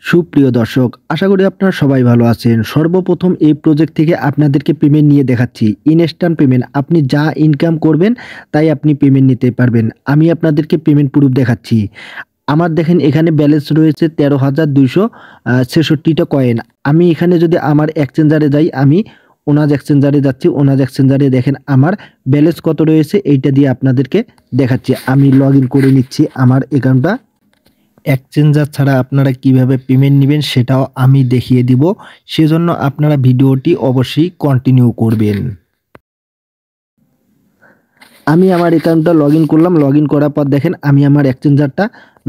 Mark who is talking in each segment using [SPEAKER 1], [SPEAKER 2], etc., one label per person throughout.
[SPEAKER 1] সুপ্রিয় দর্শক, আশা করি আপনারা সবাই ভালো আছেন। সর্বপ্রথম এই প্রজেক্ট থেকে আপনাদেরকে পেমেন্ট নিয়ে দেখাচ্ছি। ইনস্ট্যান্ট পেমেন্ট, আপনি যা ইনকাম করবেন তাই আপনি পেমেন্ট নিতে পারবেন। আমি আপনাদেরকে পেমেন্ট প্রুফ দেখাচ্ছি। আমার দেখেন এখানে ব্যালেন্স রয়েছে 13,266টা কয়েন। আমি এখানে যদি আমার এক্সচেঞ্জারে যাই, আমি ওনাজ এক্সচেঞ্জারে যাচ্ছি। ওনাজ এক্সচেঞ্জারে দেখেন আমার ব্যালেন্স কত রয়েছে এইটা দিয়ে আপনাদেরকে দেখাচ্ছি। আমি লগ ইন করে নিচ্ছি আমার অ্যাকাউন্টটা। এক্সচেঞ্জার ছাড়া আপনারা কিভাবে পেমেন্ট নেবেন সেটাও আমি দেখিয়ে দিব। সেজন্য আপনারা ভিডিওটি অবশ্যই কন্টিনিউ করবেন। আমি আমার অ্যাকাউন্টটা লগ ইন করলাম। লগ ইন করার পর দেখেন আমি আমার এক্সচেঞ্জারটা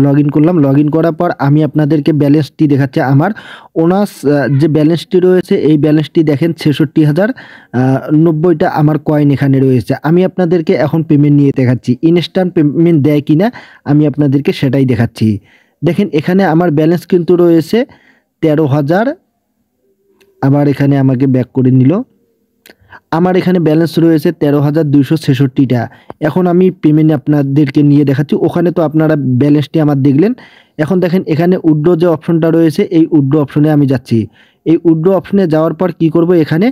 [SPEAKER 1] লগ ইন করলাম। লগ ইন করার পর আমি আপনাদেরকে ব্যালেন্সটি দেখাচ্ছি। আমার ওনাস যে ব্যালেন্সটি রয়েছে এই ব্যালেন্সটি দেখেন 66,090টা আমার কয়েন এখানে রয়েছে। আমি আপনাদেরকে এখন পেমেন্ট নিয়ে দেখাচ্ছি। ইনস্ট্যান্ট পেমেন্ট দেয় কিনা আমি আপনাদেরকে সেটাই দেখাচ্ছি। দেখেন এখানে আমার ব্যালেন্স কিন্তু রয়েছে 13,000। আবার এখানে আমাকে ব্যাক করে নিল। আমার এখানে ব্যালেন্স রয়েছে 13,266টা। এখন আমি পেমেন্ট আপনাদেরকে নিয়ে দেখাচ্ছি। ওখানে তো আপনারা ব্যালেন্সটি আমার দেখলেন। এখন দেখেন এখানে উইথড্র যে অপশনটা রয়েছে এই উইথড্র অপশনে আমি যাচ্ছি। এই উইথড্র অপশনে যাওয়ার পর কি করব, এখানে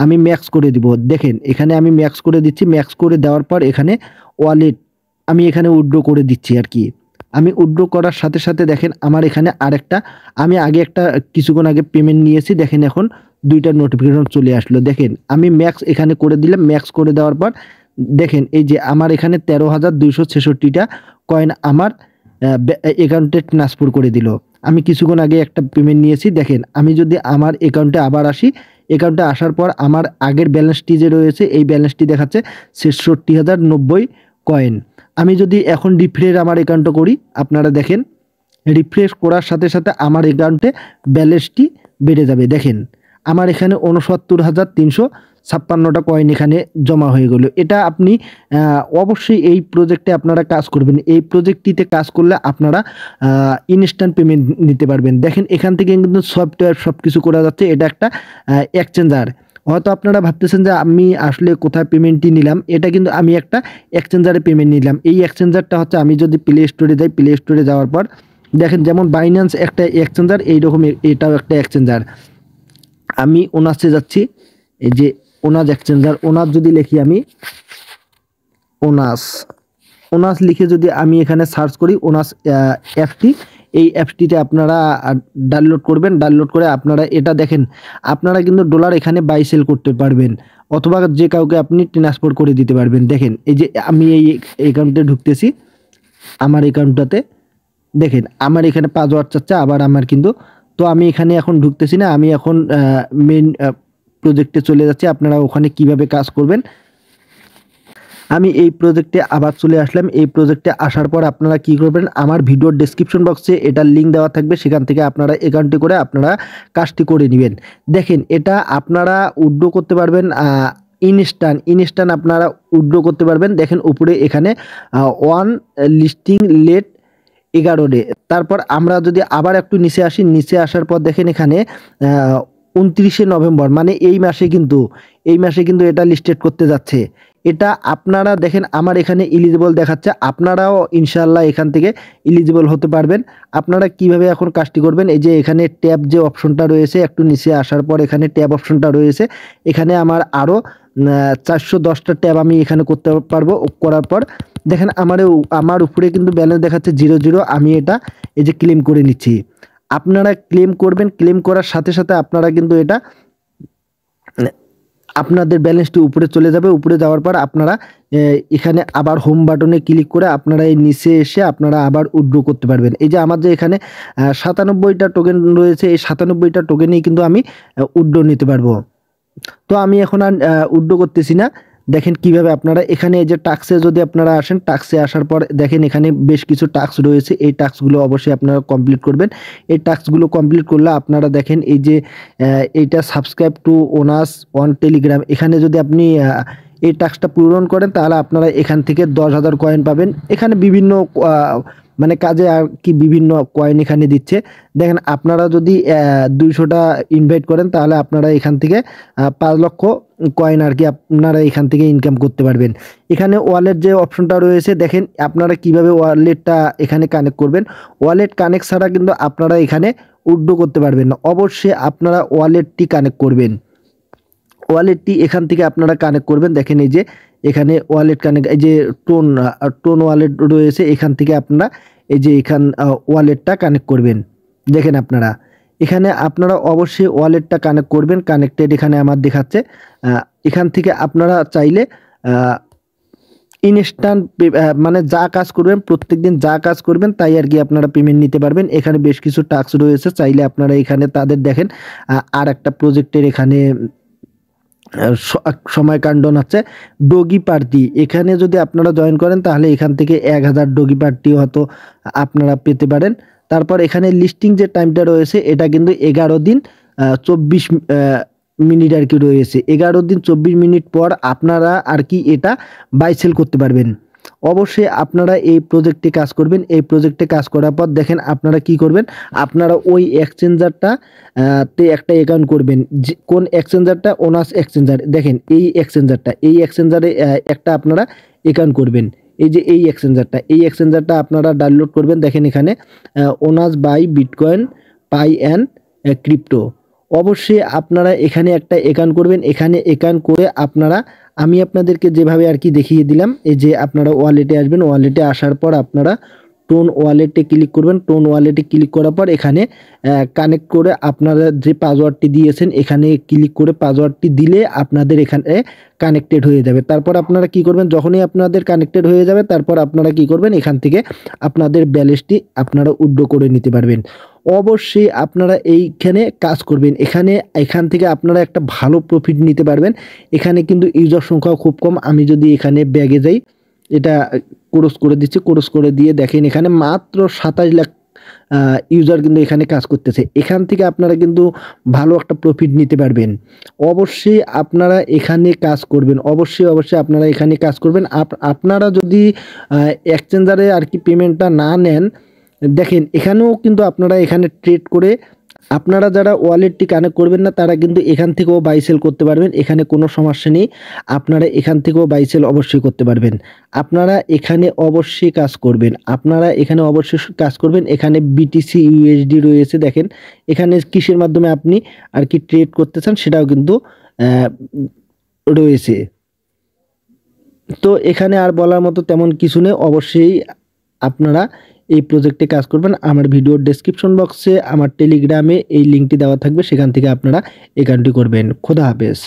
[SPEAKER 1] আমি ম্যাক্স করে দিব। দেখেন এখানে আমি ম্যাক্স করে দিচ্ছি। ম্যাক্স করে দেওয়ার পর এখানে ওয়ালেট আমি এখানে উইথড্র করে দিচ্ছি আর কি। আমি উইথড্র করার সাথে সাথে দেখেন আমার এখানে আরেকটা, আমি আগে একটা কিছুক্ষণ আগে পেমেন্ট নিয়েছি। দেখেন এখন দুইটা নোটিফিকেশন চলে আসলো। দেখেন আমি ম্যাক্স এখানে করে দিলাম। ম্যাক্স করে দেওয়ার পর দেখেন এই যে আমার এখানে 13,266টা কয়েন আমার অ্যাকাউন্টে ট্রান্সফার করে দিল। আমি কিছুক্ষণ আগে একটা পেমেন্ট নিয়েছি। দেখেন আমি যদি আমার অ্যাকাউন্টে আবার আসি, অ্যাকাউন্টে আসার পর আমার আগের ব্যালেন্সটি যে রয়েছে এই ব্যালেন্সটি দেখাচ্ছে 66,090 কয়েন। আমি যদি এখন রিফ্রেশ আমার অ্যাকাউন্টে করি, আপনারা দেখেন রিফ্রেশ করার সাথে সাথে আমার অ্যাকাউন্টে ব্যালেন্সটি বেড়ে যাবে। দেখেন আমার এখানে 69,356টা কয়েন এখানে জমা হয়ে গেল। এটা আপনি অবশ্যই এই প্রজেক্টে আপনারা কাজ করবেন। এই প্রজেক্টটিতে কাজ করলে আপনারা ইনস্ট্যান্ট পেমেন্ট নিতে পারবেন। দেখেন এখান থেকে কিন্তু সফটওয়্যার সব কিছু করা যাচ্ছে। এটা একটা এক্সচেঞ্জার। হয়তো আপনারা ভাবতেছেন যে আমি আসলে কোথায় পেমেন্টটি নিলাম, এটা কিন্তু আমি একটা এক্সচেঞ্জারে পেমেন্ট নিলাম। এই এক্সচেঞ্জারটা হচ্ছে, আমি যদি প্লে স্টোরে যাই, প্লে স্টোরে যাওয়ার পর দেখেন যেমন বাইন্যান্স একটা এক্সচেঞ্জার, এইরকম এটাও একটা এক্সচেঞ্জার। আমি ওনাসে যাচ্ছি। এই যে ওনাজ এক্সচেঞ্জার, ওনাজ যদি লিখি আমি ওনাস, ওনাস লিখে যদি আমি এখানে সার্চ করি ওনাস অ্যাপটি, এই অ্যাপটিতে আপনারা ডাউনলোড করবেন। ডাউনলোড করে আপনারা এটা দেখেন, আপনারা কিন্তু ডলার এখানে বাই সেল করতে পারবেন, অথবা যে কাউকে আপনি ট্রান্সফার করে দিতে পারবেন। দেখেন এই যে আমি এই অ্যাকাউন্টে ঢুকতেছি, আমার অ্যাকাউন্টটাতে দেখেন আমার এখানে পাসওয়ার্ড চাচ্ছে আবার আমার কিন্তু, তো আমি এখানে এখন ঢুকতেছি না। আমি এখন মেইন প্রজেক্টে চলে যাচ্ছি। আপনারা ওখানে কিভাবে কাজ করবেন, আমি এই প্রজেক্টে আবার চলে আসলাম। এই প্রজেক্টে আসার পর আপনারা কি করবেন, আমার ভিডিওর ডেসক্রিপশন বক্সে এটার লিঙ্ক দেওয়া থাকবে, সেখান থেকে আপনারা অ্যাকাউন্টটি করে আপনারা কাজটি করে নেবেন। দেখেন এটা আপনারা উইথড্র করতে পারবেন ইনস্ট্যান্ট আপনারা উইথড্র করতে পারবেন। দেখেন উপরে এখানে ওয়ান লিস্টিং লেট 11 ডে। তারপর আমরা যদি আবার একটু নিচে আসি, নিচে আসার পর দেখেন এখানে 29শে নভেম্বর, মানে এই মাসে কিন্তু এটা লিস্টেড করতে যাচ্ছে। এটা আপনারা দেখেন আমার এখানে এলিজিবল দেখাচ্ছে, আপনারাও ইনশাআল্লাহ এখান থেকে এলিজিবল হতে পারবেন। আপনারা কিভাবে এখন কাজটি করবেন, এই যে এখানে ট্যাব যে অপশনটা রয়েছে, একটু নিচে আসার পর এখানে ট্যাব অপশনটা রয়েছে। এখানে আমার আরও 410টা ট্যাব আমি এখানে করতে পারবো। করার পর দেখেন আমার উপরে কিন্তু ব্যালেন্স দেখাচ্ছে 00। আমি এটা এই যে ক্লেম করে নিচ্ছি। আপনারা ক্লেম করবেন। ক্লেম করার সাথে সাথে আপনারা কিন্তু এটা আপনাদের ব্যালেন্সটি উপরে চলে যাবে। উপরে যাওয়ার পর আপনারা এখানে আবার হোম বাটনে ক্লিক করে আপনারা এই নিচে এসে আপনারা আবার উইথড্র করতে পারবেন। এই যে আমার যে এখানে 97টা টোকেন রয়েছে, এই 97টা টোকেনেই কিন্তু আমি উইথড্র নিতে পারবো। তো আমি এখন আর উইথড্র করতেছি না। দেখেন কিভাবে আপনারা এখানে এই যে টাস্কে যদি আপনারা আসেন, টাস্কে আসার পর দেখেন এখানে বেশ কিছু টাস্ক রয়েছে। এই টাস্কগুলো অবশ্যই আপনারা কমপ্লিট করবেন। এই টাস্কগুলো কমপ্লিট করলে আপনারা দেখেন এই যে এইটা subscribe to onus on Telegram, এখানে যদি আপনি এই টাস্কটা পূরণ করেন তাহলে আপনারা এখান থেকে 10,000 কয়েন পাবেন। এখানে বিভিন্ন মানে কাজে আর কি বিভিন্ন কয়েন এখানে দিচ্ছে। দেখেন আপনারা যদি 200টা ইনভাইট করেন তাহলে আপনারা এখান থেকে 5 লক্ষ কয়েন আর কি আপনারা এখান থেকে ইনকাম করতে পারবেন। এখানে ওয়ালেট যে অপশনটা রয়েছে, দেখেন আপনারা কিভাবে ওয়ালেটটা এখানে কানেক্ট করবেন। ওয়ালেট কানেক্ট ছাড়া কিন্তু আপনারা এখানে উইথড্র করতে পারবেন না। অবশ্যই আপনারা ওয়ালেটটি কানেক্ট করবেন। ওয়ালেটটি এখান থেকে আপনারা কানেক্ট করবেন। দেখেন এই যে এখানে ওয়ালেট কানেক্ট, এই যে টোন ওয়ালেট রয়েছে, এখান থেকে আপনারা এই যে ওয়ালেটটা কানেক্ট করবেন। দেখেন আপনারা এখানে আপনারা অবশ্যই ওয়ালেটটা কানেক্ট করবেন। কানেক্টেড এখানে আমার দেখাচ্ছে। এখান থেকে আপনারা চাইলে ইনস্ট্যান্ট মানে যা কাজ করবেন, প্রত্যেকদিন যা কাজ করবেন তাই আর কি আপনারা পেমেন্ট নিতে পারবেন। এখানে বেশ কিছু টাস্ক রয়েছে, চাইলে আপনারা এখানে তাদের দেখেন আর একটা প্রজেক্টের এখানে সময় কাণ্ডন আছে ডগি পার্টি। এখানে যদি আপনারা জয়েন করেন তাহলে এখান থেকে 1000 ডগি পার্টি হয়তো আপনারা পেতে পারেন। তারপর এখানে লিস্টিং যে টাইমটা রয়েছে এটা কিন্তু 11 দিন 24 মিনিট আর কি রয়েছে। 11 দিন 24 মিনিট পর আপনারা আর কি এটা বাই সেল করতে পারবেন। অবশ্যই আপনারা এই প্রজেক্টে কাজ করবেন। এই প্রজেক্টে কাজ করার পর দেখেন আপনারা কি করবেন, আপনারা ওই এক্সচেঞ্জারটা তে একটা অ্যাকাউন্ট করবেন। কোন এক্সচেঞ্জারটা? Onus exchanger. দেখেন এই এক্সচেঞ্জারে একটা আপনারা অ্যাকাউন্ট করবেন। এই যে এই এক্সচেঞ্জারটা আপনারা ডাউনলোড করবেন। দেখেন এখানে ওনাস বাই বিটকয়েন পাই অ্যান্ড ক্রিপ্টো। অবশ্যই আপনারা এখানে একটা অ্যাকাউন্ট করবেন। এখানে অ্যাকাউন্ট করে আপনারা, আমি আপনাদেরকে যেভাবে আর কি দেখিয়ে দিলাম, এই যে আপনারা ওয়ালেটে আসবেন। ওয়ালেটে আসার পর আপনারা টোন ওয়ালেটে ক্লিক করবেন। টোন ওয়ালেটে ক্লিক করার পর এখানে কানেক্ট করে আপনারা যে পাসওয়ার্ডটি দিয়েছেন এখানে ক্লিক করে পাসওয়ার্ডটি দিলে আপনাদের এখানে কানেক্টেড হয়ে যাবে। তারপর আপনারা কি করবেন, যখনই আপনাদের কানেক্টেড হয়ে যাবে তারপর আপনারা কি করবেন, এখান থেকে আপনাদের ব্যালেন্সটি আপনারা উইথড্র করে নিতে পারবেন। অবশ্যই আপনারা এইখানে কাজ করবেন। এখান থেকে আপনারা একটা ভালো প্রফিট নিতে পারবেন। এখানে কিন্তু ইউজার সংখ্যা খুব কম। আমি যদি এখানে ব্যাগে যাই, এটা ক্রস করে দিচ্ছি, ক্রস করে দিয়ে দেখেন এখানে মাত্র 27 লাখ ইউজার কিন্তু এখানে কাজ করতেছে। এখান থেকে আপনারা কিন্তু ভালো একটা প্রফিট নিতে পারবেন। অবশ্যই আপনারা এখানে কাজ করবেন। অবশ্যই আপনারা এখানে কাজ করবেন। আপনারা যদি এক্সচেঞ্জারে আর কি পেমেন্টটা না নেন, দেখেন এখানেও কিন্তু আপনারা এখানে ট্রেড করে, আপনারা যারা ওয়ালেটটি কানেক্ট করবেন না তারা কিন্তু এখান থেকেও বাই সেল করতে পারবেন। এখানে কোনো সমস্যা নেই, আপনারা এখান থেকেও বাই সেল অবশ্যই করতে পারবেন। আপনারা এখানে অবশ্যই কাজ করবেন। এখানে বিটিসি ইউএসডি রয়েছে। দেখেন এখানে কিসের মাধ্যমে আপনি আর কি ট্রেড করতে চান সেটাও কিন্তু রয়েছে। তো এখানে আর বলার মতো তেমন কিছু নেই। অবশ্যই আপনারা এই প্রজেক্টে কাজ করবেন। আমার ভিডিওর ডেসক্রিপশন বক্সে আমার টেলিগ্রামে এই লিঙ্কটি দেওয়া থাকবে, সেখান থেকে আপনারা অ্যাকাউন্টটি করবেন। খোদা হাফেজ।